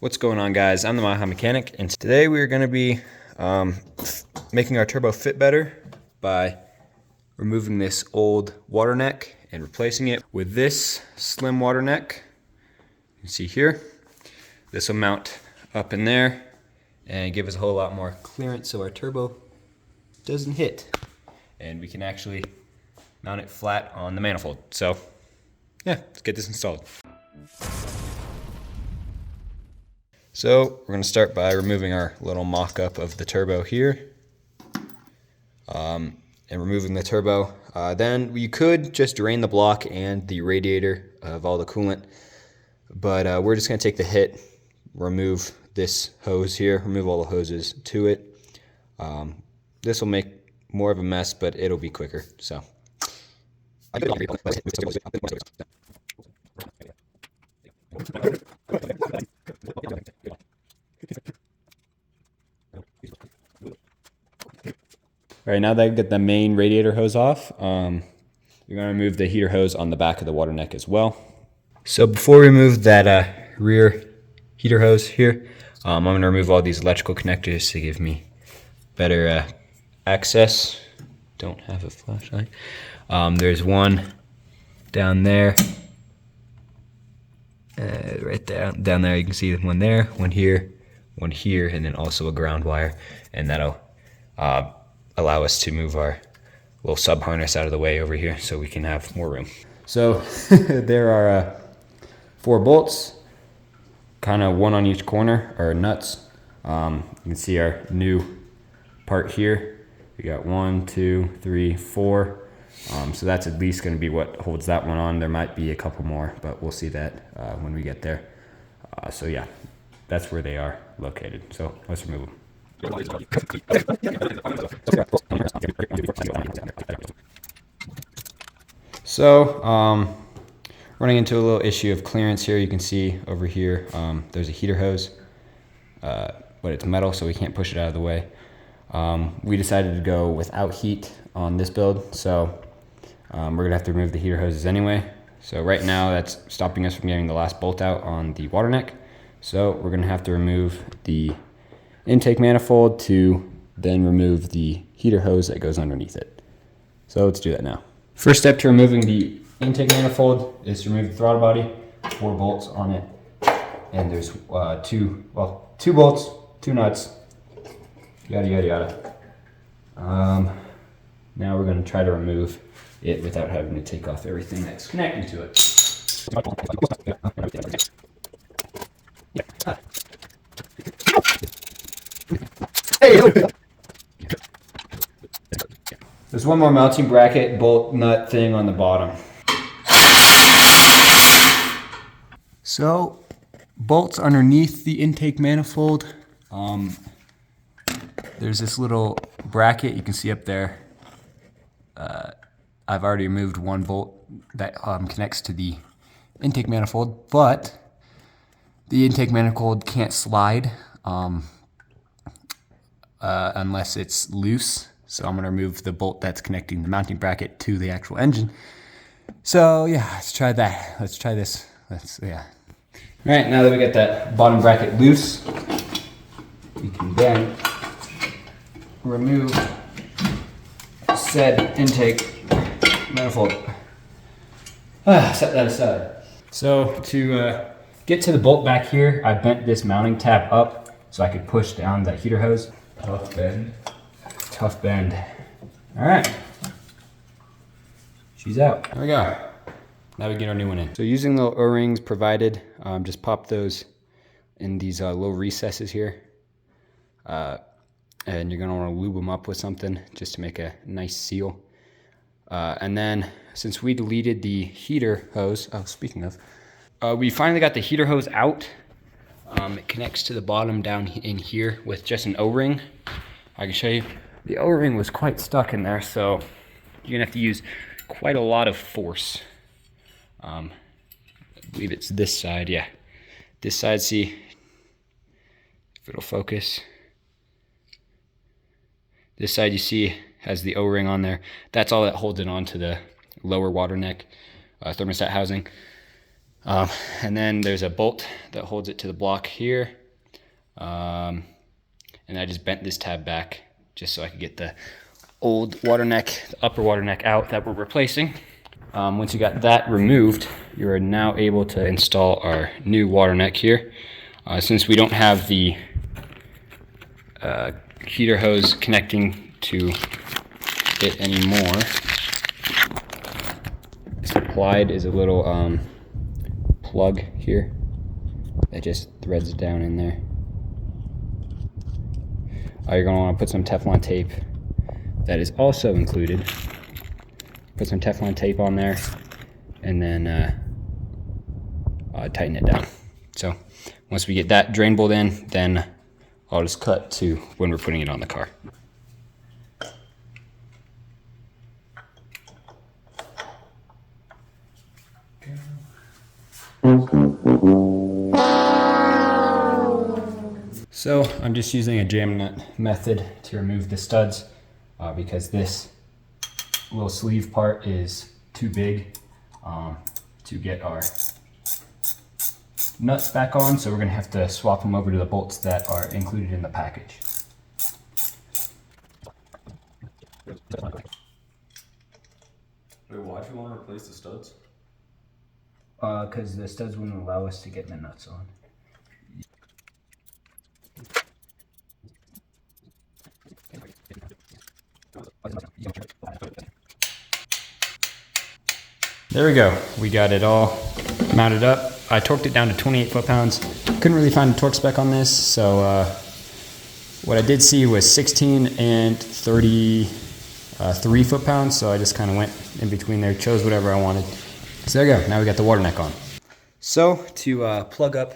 What's going on, guys? I'm the Maha Mechanic, and today we're going to be making our turbo fit better by removing this old water neck and replacing it with this slim water neck. You can see here, this will mount up in there and give us a whole lot more clearance so our turbo doesn't hit, and we can actually mount it flat on the manifold. So yeah, let's get this installed. So we're going to start by removing our little mock-up of the turbo here, and removing the turbo. Then you could just drain the block and the radiator of all the coolant, but we're just going to take the hit, remove this hose here, remove all the hoses to it. This will make more of a mess, but it'll be quicker. So. All right, now that I get the main radiator hose off, we're going to remove the heater hose on the back of the water neck as well. So before we remove that rear heater hose here, I'm going to remove all these electrical connectors to give me better access. Don't have a flashlight. There's one down there, right down there. You can see one there, one here, and then also a ground wire, and that'll allow us to move our little sub harness out of the way over here so we can have more room. So there are 4 bolts, kind of one on each corner, or nuts. You can see our new part here. We got 1, 2, 3, 4. So that's at least going to be what holds that one on. There might be a couple more, but we'll see that when we get there. So yeah, that's where they are located. So let's remove them. So running into a little issue of clearance here. You can see over here there's a heater hose, but it's metal, so we can't push it out of the way. We decided to go without heat on this build, so we're gonna have to remove the heater hoses anyway. So right now that's stopping us from getting the last bolt out on the water neck. So we're gonna have to remove the intake manifold to then remove the heater hose that goes underneath it. So let's do that now. First step to removing the intake manifold is to remove the throttle body. 4 bolts on it, and there's 2 bolts, 2 nuts, yada yada yada. Now we're going to try to remove it without having to take off everything that's connected to it. There's one more mounting bracket bolt nut thing on the bottom. So, bolts underneath the intake manifold. There's this little bracket you can see up there. I've already removed 1 bolt that connects to the intake manifold, but the intake manifold can't slide unless it's loose. So I'm going to remove the bolt that's connecting the mounting bracket to the actual engine. So yeah, let's try that. Let's try this. Yeah. All right, now that we got that bottom bracket loose, we can then remove said intake manifold. Set that aside. So to get to the bolt back here, I bent this mounting tab up so I could push down that heater hose. Tough bend. Tough bend. All right. She's out. There we go. Now we get our new one in. So using the O-rings provided, just pop those in these little recesses here. And you're gonna wanna lube them up with something just to make a nice seal. And then since we deleted the heater hose, speaking of, we finally got the heater hose out. It connects to the bottom down in here with just an O-ring. I can show you. The O-ring was quite stuck in there, so you're gonna have to use quite a lot of force. I believe it's this side, yeah. This side, see if it'll focus. This side you see has the O-ring on there. That's all that holds it onto the lower water neck thermostat housing. And then there's a bolt that holds it to the block here. And I just bent this tab back just so I could get the old water neck, the upper water neck out that we're replacing. Once you got that removed, you are now able to install our new water neck here. Since we don't have the heater hose connecting to it anymore, supplied is a little plug here that just threads down in there. You're going to want to put some Teflon tape that is also included. Put some Teflon tape on there and then tighten it down. So once we get that drain bolt in, then I'll just cut to when we're putting it on the car. So I'm just using a jam nut method to remove the studs because this little sleeve part is too big to get our nuts back on, so we're going to have to swap them over to the bolts that are included in the package. Wait, why'd you want to replace the studs? Because the studs wouldn't allow us to get the nuts on. There we go. We got it all mounted up. I torqued it down to 28 foot-pounds. Couldn't really find a torque spec on this, so what I did see was 16 and 33 foot-pounds, so I just kind of went in between there, chose whatever I wanted. So there you go. Now we got the water neck on. So to plug up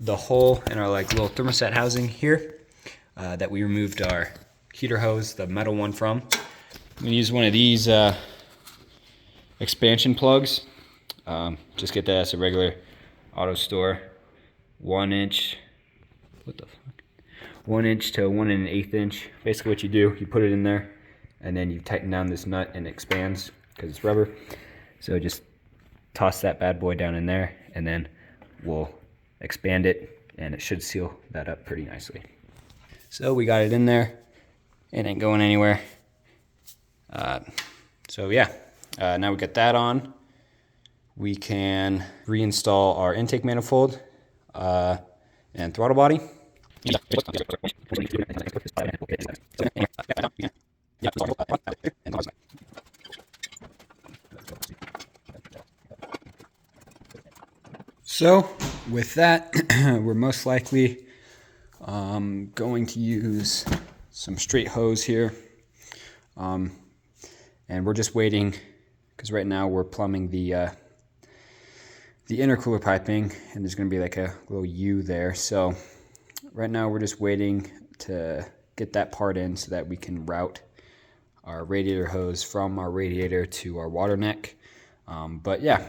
the hole in our little thermostat housing here that we removed our heater hose, the metal one from, I'm going to use one of these expansion plugs. Just get that as a regular auto store 1 inch. What the fuck? 1 inch to 1 1/8 inch. Basically, what you do, you put it in there, and then you tighten down this nut, and it expands because it's rubber. So just toss that bad boy down in there, and then we'll expand it, and it should seal that up pretty nicely. So we got it in there. It ain't going anywhere. So yeah, now we got that on. We can reinstall our intake manifold and throttle body. So with that, we're most likely going to use some straight hose here. And we're just waiting, because right now we're plumbing the intercooler piping, and there's going to be like a little U there. So right now we're just waiting to get that part in so that we can route our radiator hose from our radiator to our water neck. But yeah,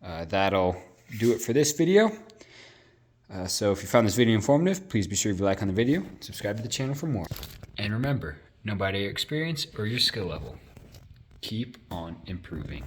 that'll do it for this video. So if you found this video informative, please be sure to like on the video, subscribe to the channel for more. And remember, no matter your experience or your skill level, keep on improving.